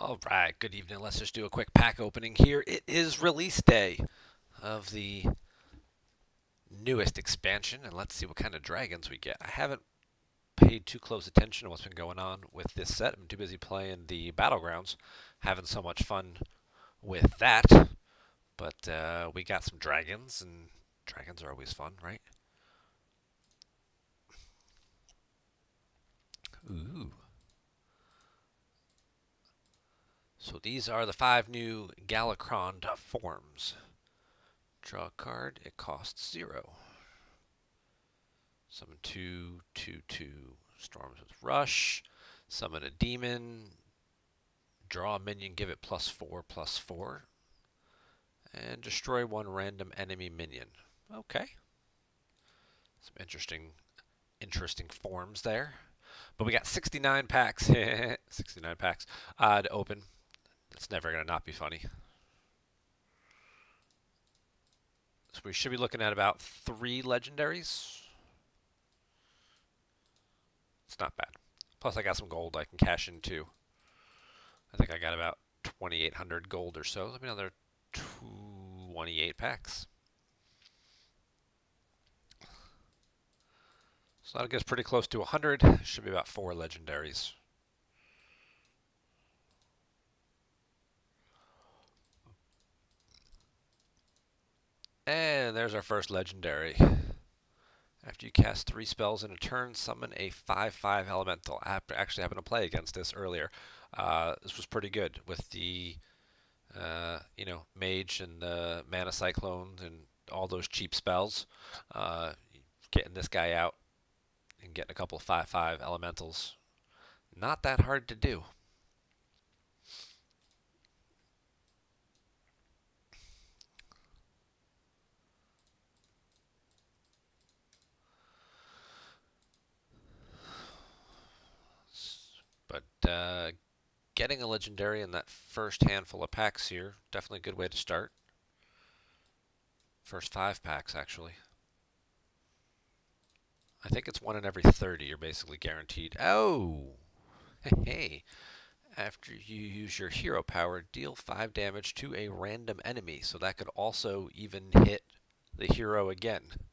All right, good evening. Let's just do a quick pack opening here. It is release day of the newest expansion, and let's see what kind of dragons we get. I haven't paid too close attention to what's been going on with this set. I'm too busy playing the Battlegrounds, having so much fun with that. But we got some dragons, and dragons are always fun, right? Ooh. So these are the 5 new Galacron forms. Draw a card, it costs 0. Summon 2/2/2 Storms with Rush. Summon a demon. Draw a minion, give it +4/+4. And destroy one random enemy minion. Okay. Some interesting forms there. But we got 69 packs. 69 packs to open. It's never going to not be funny. So we should be looking at about 3 legendaries. It's not bad. Plus I got some gold I can cash in too. I think I got about 2,800 gold or so. Let me another 28 packs. So that gets pretty close to 100. Should be about 4 legendaries. And there's our first legendary. After you cast 3 spells in a turn, summon a 5/5 elemental. I actually happened to play against this earlier. This was pretty good with the mage and the mana cyclone and all those cheap spells. Getting this guy out and getting a couple of 5/5 elementals, not that hard to do. But getting a legendary in that first handful of packs here, definitely a good way to start. First 5 packs, actually. I think it's 1 in every 30 you're basically guaranteed. Oh! Hey! After you use your hero power, deal 5 damage to a random enemy. So that could also even hit the hero again.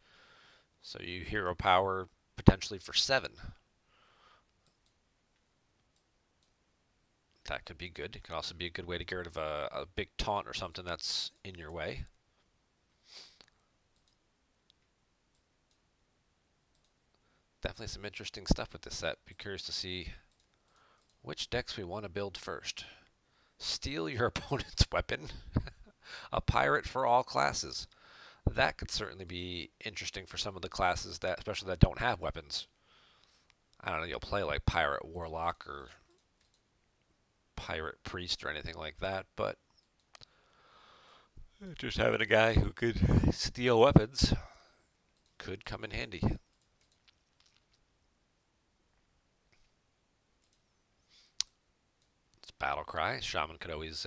So you hero power potentially for 7. That could be good. It could also be a good way to get rid of a big taunt or something that's in your way. Definitely some interesting stuff with this set. Be curious to see which decks we want to build first. Steal your opponent's weapon. A pirate for all classes. That could certainly be interesting for some of the classes that, especially that don't have weapons. I don't know, you'll play like pirate warlock or pirate priest or anything like that, but just having a guy who could steal weapons could come in handy. It's Battle Cry. Shaman could always.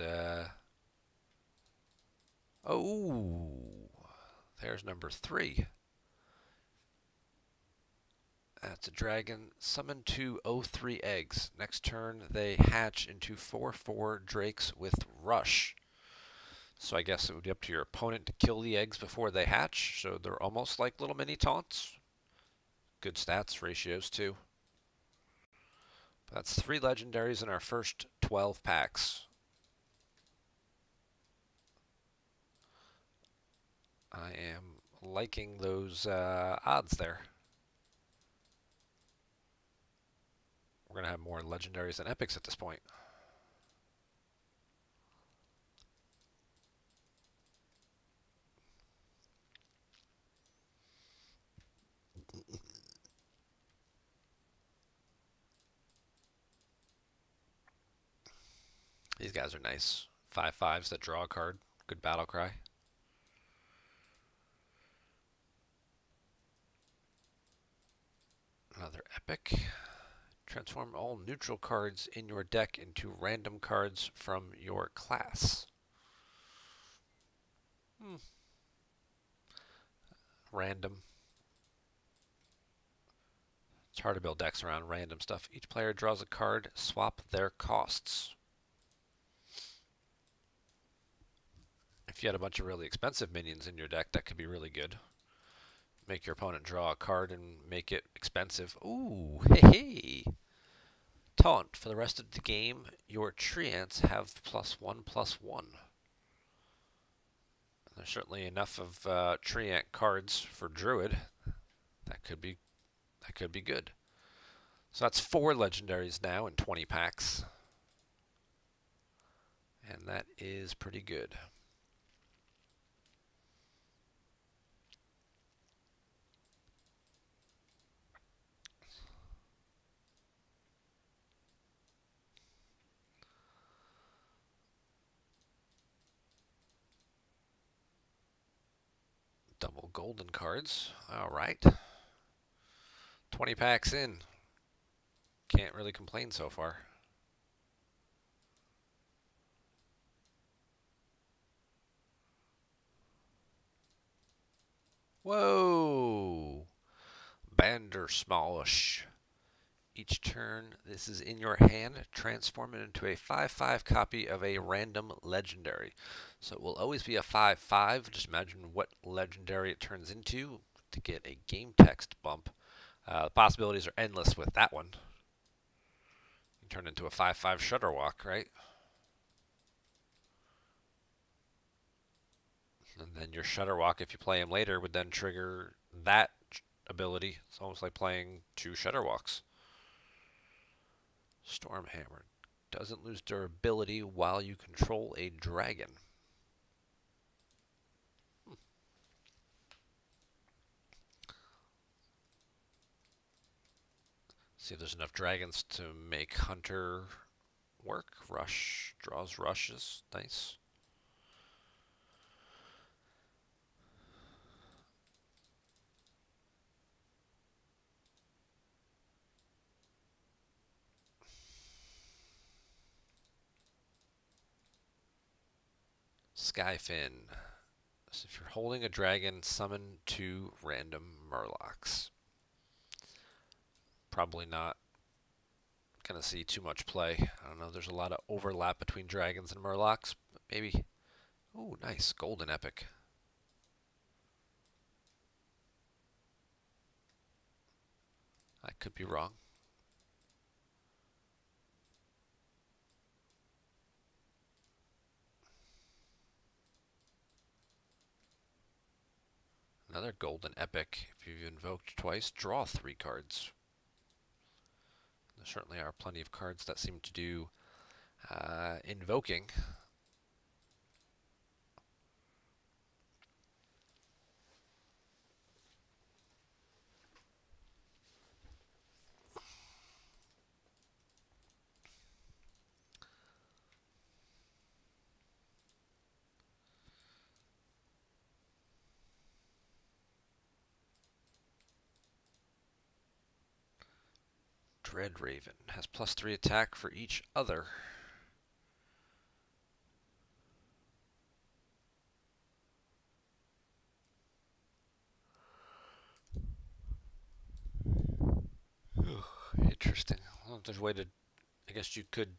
Oh, there's number 3. That's a dragon. Summon 2 O3 eggs. Next turn, they hatch into 4/4 drakes with rush. So I guess it would be up to your opponent to kill the eggs before they hatch. So they're almost like little mini taunts. Good stats, ratios too. But that's 3 legendaries in our first 12 packs. I am liking those odds there. We're going to have more legendaries than epics at this point. These guys are nice. 5/5s that draw a card. Good battle cry. Another epic. Transform all neutral cards in your deck into random cards from your class. Random. It's hard to build decks around random stuff. Each player draws a card, swap their costs. If you had a bunch of really expensive minions in your deck, that could be really good. Make your opponent draw a card and make it expensive. Ooh, hey, hey. Taunt. For the rest of the game, your treants have +1/+1. There's certainly enough of treant cards for Druid. That could be good. So that's 4 legendaries now in 20 packs. And that is pretty good. Double golden cards. All right. 20 packs in. Can't really complain so far. Whoa! Bandersmalish. Each turn this is in your hand, transform it into a 5/5 copy of a random legendary. So it will always be a 5/5. Just imagine what legendary it turns into to get a game text bump. The possibilities are endless with that one. You turn into a 5/5 Shudderwalk, right? And then your Shudderwalk, if you play him later, would then trigger that ability. It's almost like playing 2 Shudderwalks. Stormhammer. Doesn't lose durability while you control a dragon. See if there's enough dragons to make Hunter work. Rush. Draws rushes. Nice. Skyfin. So if you're holding a dragon, summon 2 random Murlocs. Probably not going to see too much play. I don't know. There's a lot of overlap between dragons and Murlocs. But maybe. Oh, nice. Golden Epic. I could be wrong. Another Golden Epic. If you've invoked twice, draw 3 cards. There certainly are plenty of cards that seem to do invoking. Dread Raven has +3 attack for each other. Interesting. Well, if there's a way to, I guess you could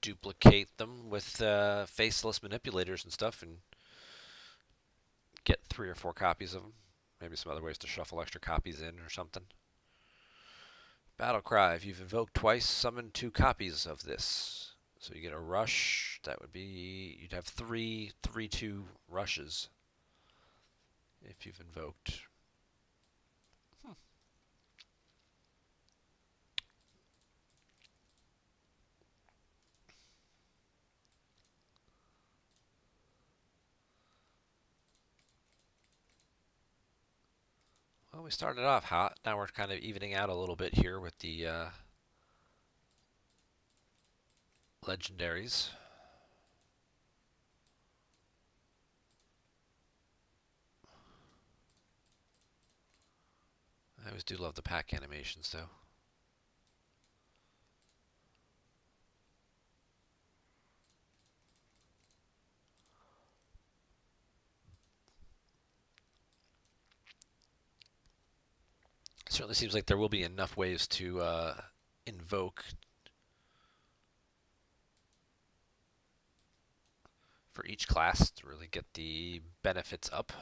duplicate them with faceless manipulators and stuff and get 3 or 4 copies of them. Maybe some other ways to shuffle extra copies in or something. Battlecry, if you've invoked twice, summon 2 copies of this. So you get a rush. That would be, you'd have 3/3/2 rushes if you've invoked. Well, we started off hot. Now we're kind of evening out a little bit here with the legendaries. I always do love the pack animations, though. It certainly seems like there will be enough ways to invoke for each class to really get the benefits up.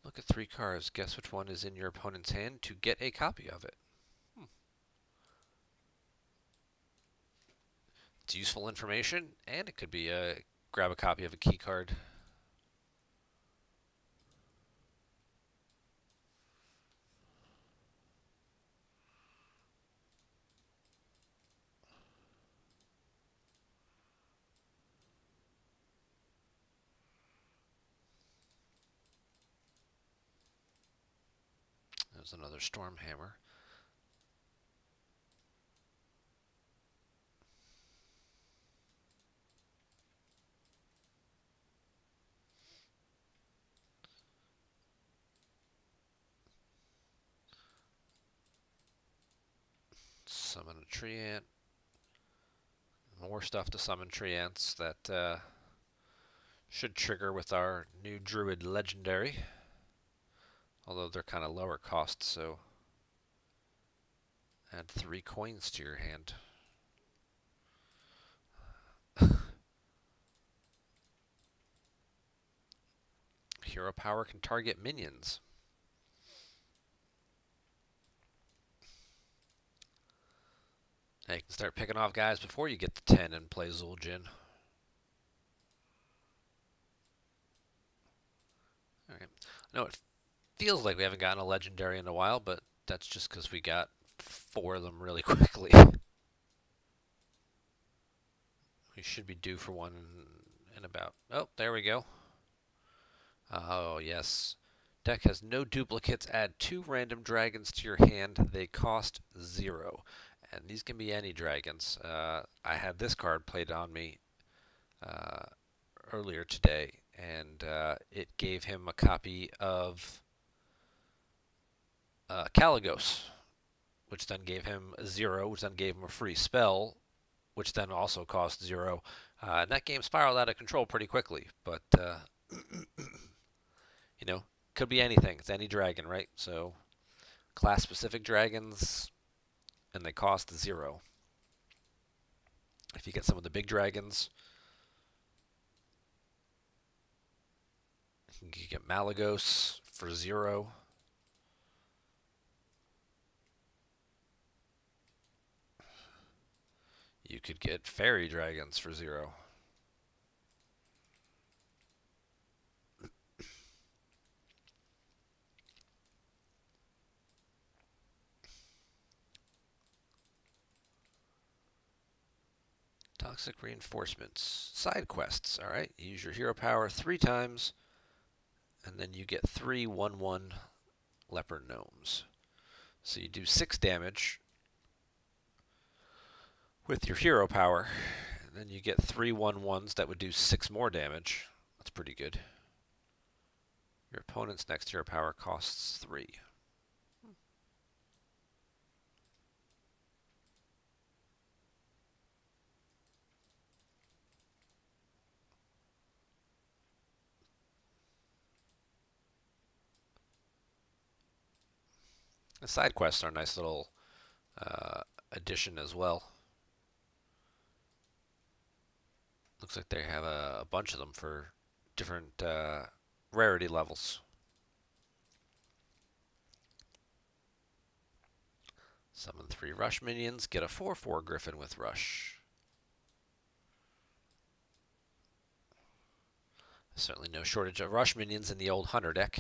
Look at 3 cards. Guess which one is in your opponent's hand to get a copy of it. It's useful information, and it could be grab a copy of a key card. There's another Storm Hammer. Summon a tree ant. More stuff to summon tree ants that should trigger with our new Druid Legendary. Although they're kind of lower cost, so add 3 coins to your hand. Hero power can target minions. Now you can start picking off guys before you get to 10 and play Zul'jin. Alright. I know it feels like we haven't gotten a legendary in a while, but that's just because we got 4 of them really quickly. We should be due for one in about... Oh, there we go. Oh, yes. Deck has no duplicates. Add 2 random dragons to your hand. They cost 0. And these can be any dragons. I had this card played on me earlier today, and it gave him a copy of Caligos, which then gave him 0, which then gave him a free spell, which then also cost 0. And that game spiraled out of control pretty quickly, but you know, could be anything. It's any dragon, right? So class-specific dragons, and they cost 0. If you get some of the big dragons, you can get Malagos for 0. You could get fairy dragons for 0. Toxic reinforcements. Side quests. Alright, use your hero power 3 times, and then you get 3 1/1 leopard gnomes. So you do 6 damage with your hero power, and then you get 3 1/1s that would do 6 more damage. That's pretty good. Your opponent's next hero power costs 3. The side quests are a nice little addition as well. Looks like they have a bunch of them for different rarity levels. Summon 3 rush minions, get a 4/4 griffin with rush. Certainly no shortage of rush minions in the old hunter deck.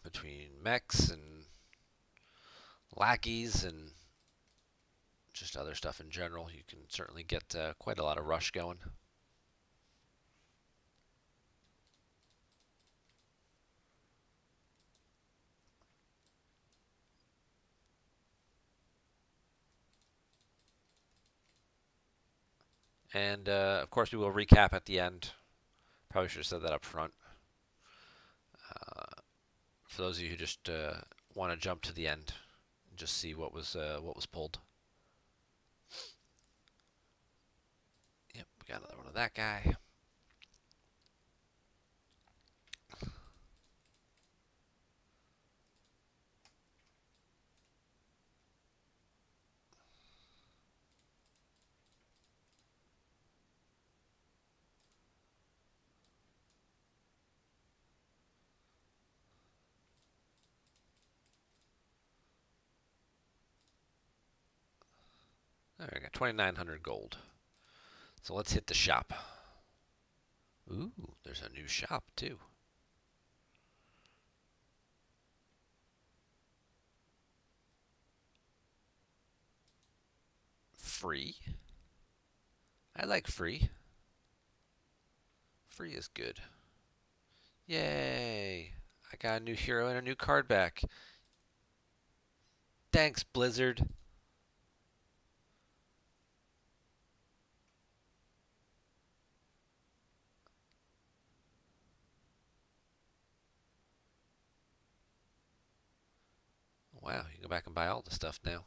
Between mechs and lackeys and just other stuff in general, you can certainly get quite a lot of rush going. And of course we will recap at the end. Probably should have said that up front. For those of you who just want to jump to the end and just see what was pulled. Yep, we got another one of that guy. There, I got 2,900 gold. So let's hit the shop. Ooh, there's a new shop too. Free. I like free. Free is good. Yay! I got a new hero and a new card back. Thanks, Blizzard. Wow, you can go back and buy all the stuff now.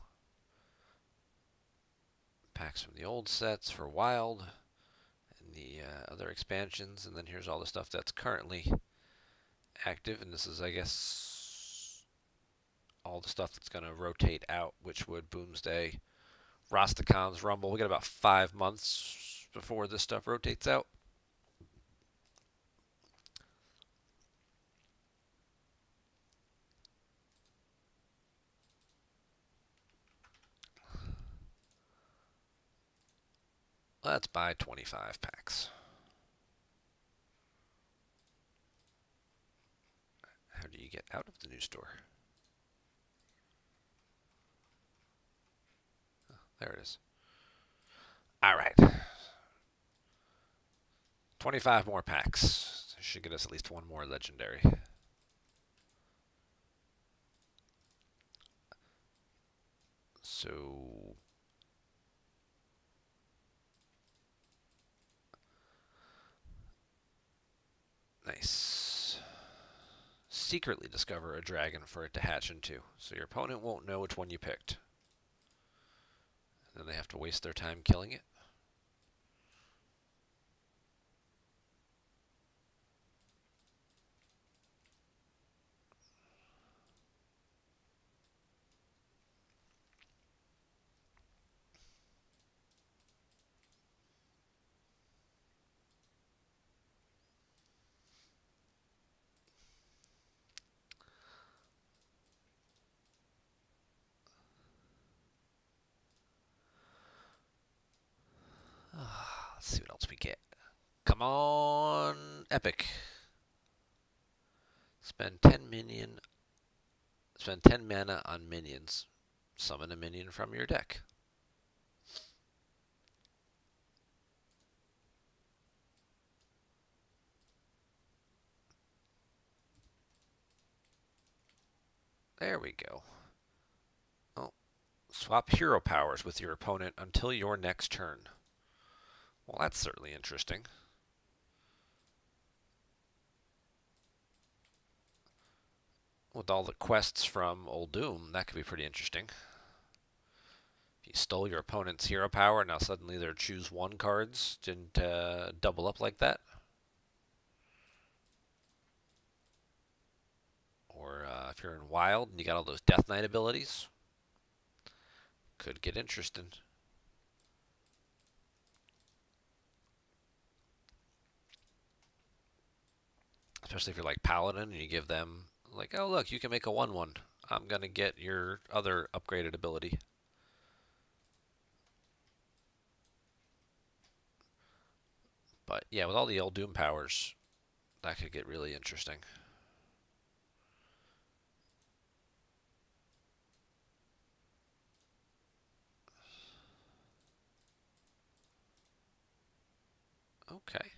Packs from the old sets for Wild and the other expansions, and then here's all the stuff that's currently active, and this is, I guess, all the stuff that's going to rotate out, Witchwood, Boomsday, Rastakhan's Rumble. We got about 5 months before this stuff rotates out. Let's buy 25 packs. How do you get out of the new store? Oh, there it is. All right. 25 more packs. Should get us at least one more legendary. So nice. Secretly discover a dragon for it to hatch into, so your opponent won't know which one you picked. Then they have to waste their time killing it. Let's see what else we get. Come on, Epic. Spend 10 mana on minions. Summon a minion from your deck. There we go. Oh, swap hero powers with your opponent until your next turn. Well, that's certainly interesting. With all the quests from Old Doom, that could be pretty interesting. If you stole your opponent's hero power, now suddenly their choose one cards didn't double up like that. Or if you're in Wild and you got all those Death Knight abilities, could get interesting. Especially if you're like Paladin and you give them, like, oh look, you can make a 1/1. I'm going to get your other upgraded ability. But yeah, with all the old Doom powers, that could get really interesting. Okay.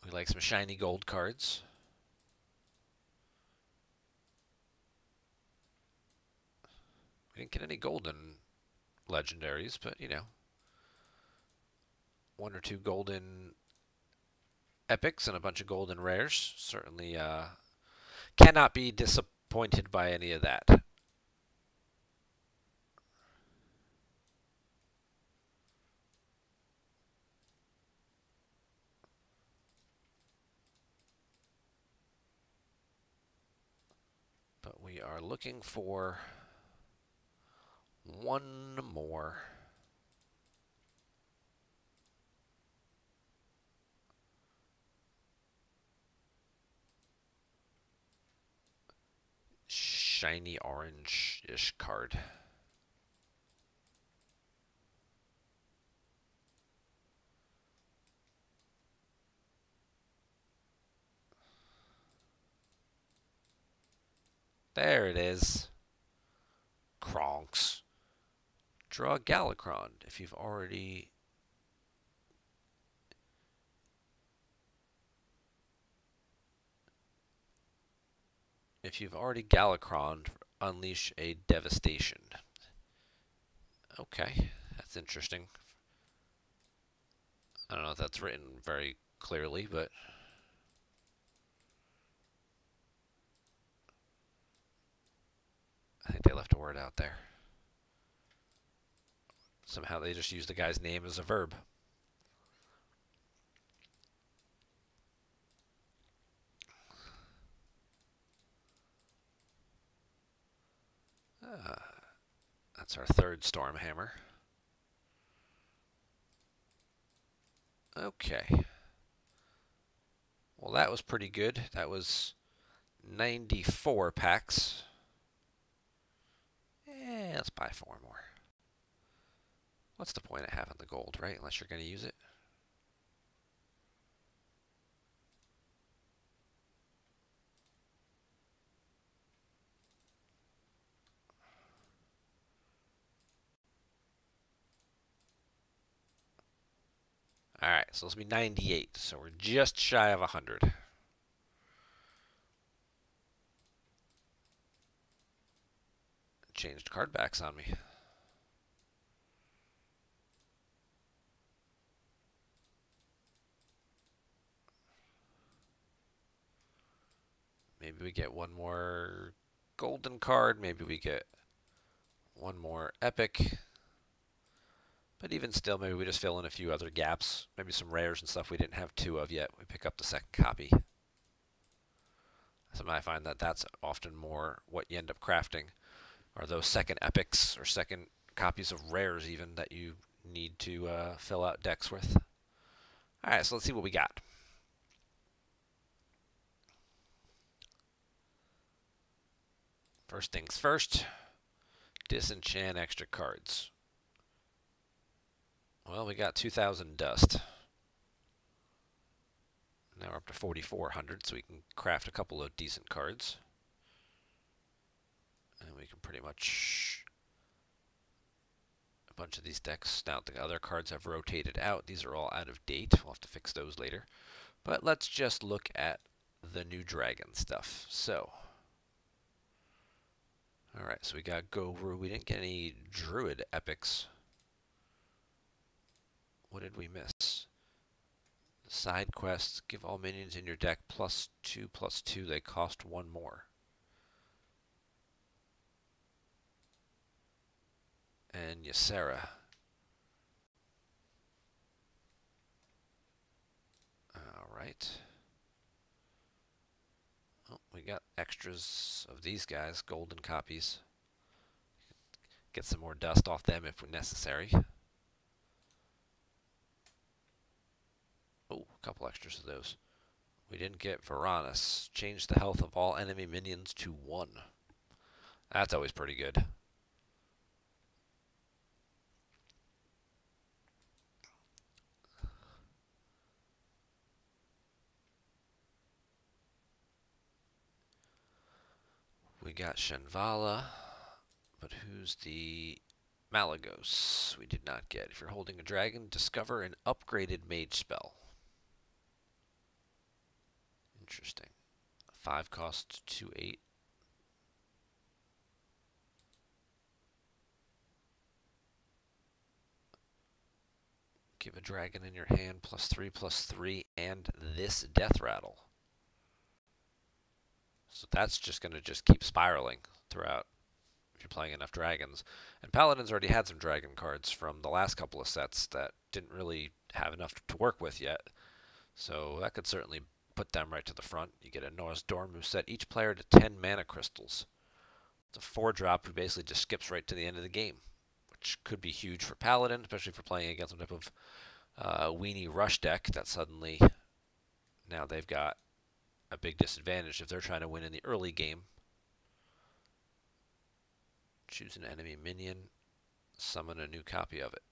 We like some shiny gold cards. We didn't get any golden legendaries, but you know, 1 or 2 golden epics and a bunch of golden rares. Certainly cannot be disappointed by any of that. But we are looking for one more. shiny orange-ish card. There it is. Kronks. Draw Galakron if you've already... If you've already Galakron, unleash a devastation. Okay, that's interesting. I don't know if that's written very clearly, but... I think they left a word out there. Somehow they just used the guy's name as a verb. That's our third Stormhammer. Okay. Well, that was pretty good. That was 94 packs. Let's buy 4 more. What's the point of having the gold, right? Unless you're going to use it. Alright, so this will be 98. So we're just shy of 100. Changed card backs on me. Maybe we get one more golden card. Maybe we get one more epic. But even still, maybe we just fill in a few other gaps. Maybe some rares and stuff we didn't have 2 of yet. We pick up the second copy. Sometimes I find that that's often more what you end up crafting, are those second epics or second copies of rares even that you need to fill out decks with. Alright, so let's see what we got. First things first, disenchant extra cards. Well, we got 2,000 dust. Now we're up to 4,400, so we can craft a couple of decent cards. And we can pretty much... A bunch of these decks, now the other cards have rotated out. These are all out of date. We'll have to fix those later. But let's just look at the new dragon stuff. So... Alright, so we got Guru. We didn't get any Druid epics. What did we miss? Side quests. Give all minions in your deck +2/+2. They cost 1 more. And Ysera. Alright. Oh, we got extras of these guys, golden copies. Get some more dust off them if necessary. Oh, a couple extras of those. We didn't get Varanus. Change the health of all enemy minions to 1. That's always pretty good. We got Shenvala, but who's the Malagos? We did not get. If you're holding a dragon, discover an upgraded mage spell. Interesting. 5 cost 2/8. Give a dragon in your hand +3/+3 and this death rattle. So that's just going to just keep spiraling throughout if you're playing enough dragons. And Paladins already had some dragon cards from the last couple of sets that didn't really have enough to work with yet. So that could certainly put them right to the front. You get a Norse Dorm who set each player to 10 mana crystals. It's a 4-drop who basically just skips right to the end of the game, which could be huge for Paladin, especially for playing against some type of weenie rush deck that suddenly now they've got a big disadvantage if they're trying to win in the early game. Choose an enemy minion. Summon a new copy of it.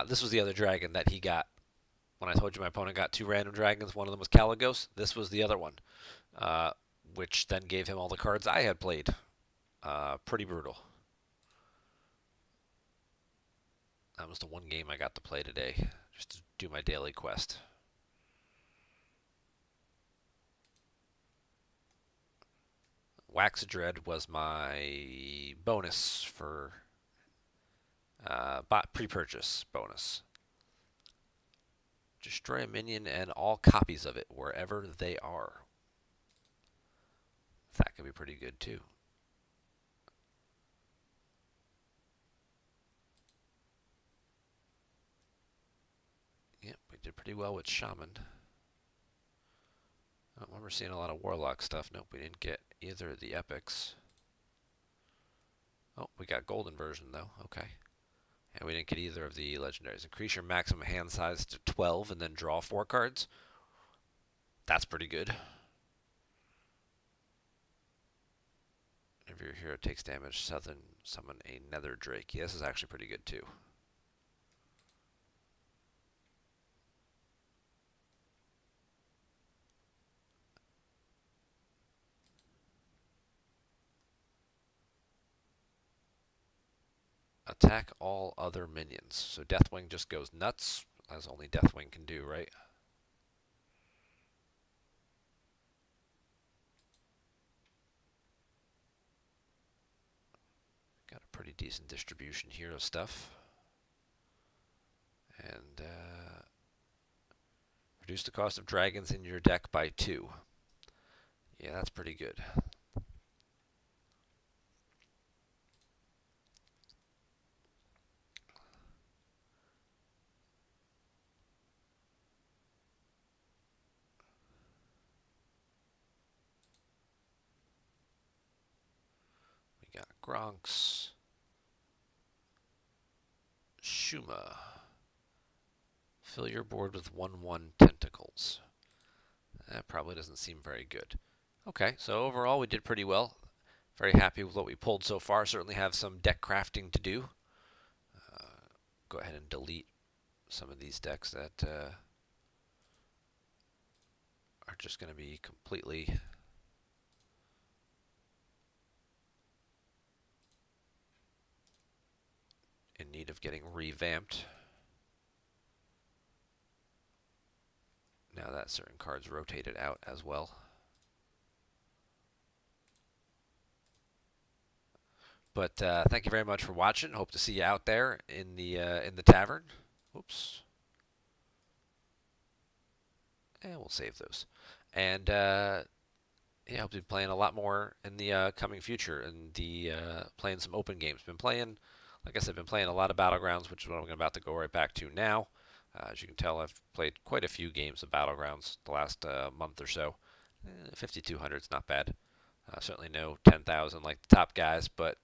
This was the other dragon that he got. When I told you my opponent got 2 random dragons, one of them was Caligos. This was the other one, which then gave him all the cards I had played. Pretty brutal. That was the one game I got to play today, just to do my daily quest. Wax Dread was my bonus for pre-purchase bonus. Destroy a minion and all copies of it wherever they are. That could be pretty good too. Yep, we did pretty well with Shaman. I don't remember seeing a lot of Warlock stuff. Nope, we didn't get either of the epics. Oh, we got golden version though. Okay. And we didn't get either of the legendaries. Increase your maximum hand size to 12 and then draw 4 cards. That's pretty good. If your hero takes damage, summon a nether drake. Yeah, this is actually pretty good too. Attack all other minions. So Deathwing just goes nuts, as only Deathwing can do, right? Got a pretty decent distribution here of stuff. And reduce the cost of dragons in your deck by 2. Yeah, that's pretty good. We got Gronks. Shuma. Fill your board with 1/1 tentacles. That probably doesn't seem very good. Okay, so overall we did pretty well. Very happy with what we pulled so far. Certainly have some deck crafting to do. Go ahead and delete some of these decks that are just going to be completely in need of getting revamped. Now that certain cards rotated out as well. But thank you very much for watching. Hope to see you out there in the tavern. Oops. And we'll save those. And yeah, I'll be playing a lot more in the coming future, and playing some open games. Been playing, like I said, been playing a lot of Battlegrounds, which is what I'm about to go right back to now. As you can tell, I've played quite a few games of Battlegrounds the last month or so. 5,200 is not bad. Certainly no 10,000 like the top guys, but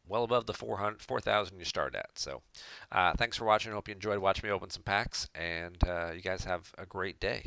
well above the 4,000 you start at. So thanks for watching. Hope you enjoyed watching me open some packs, and you guys have a great day.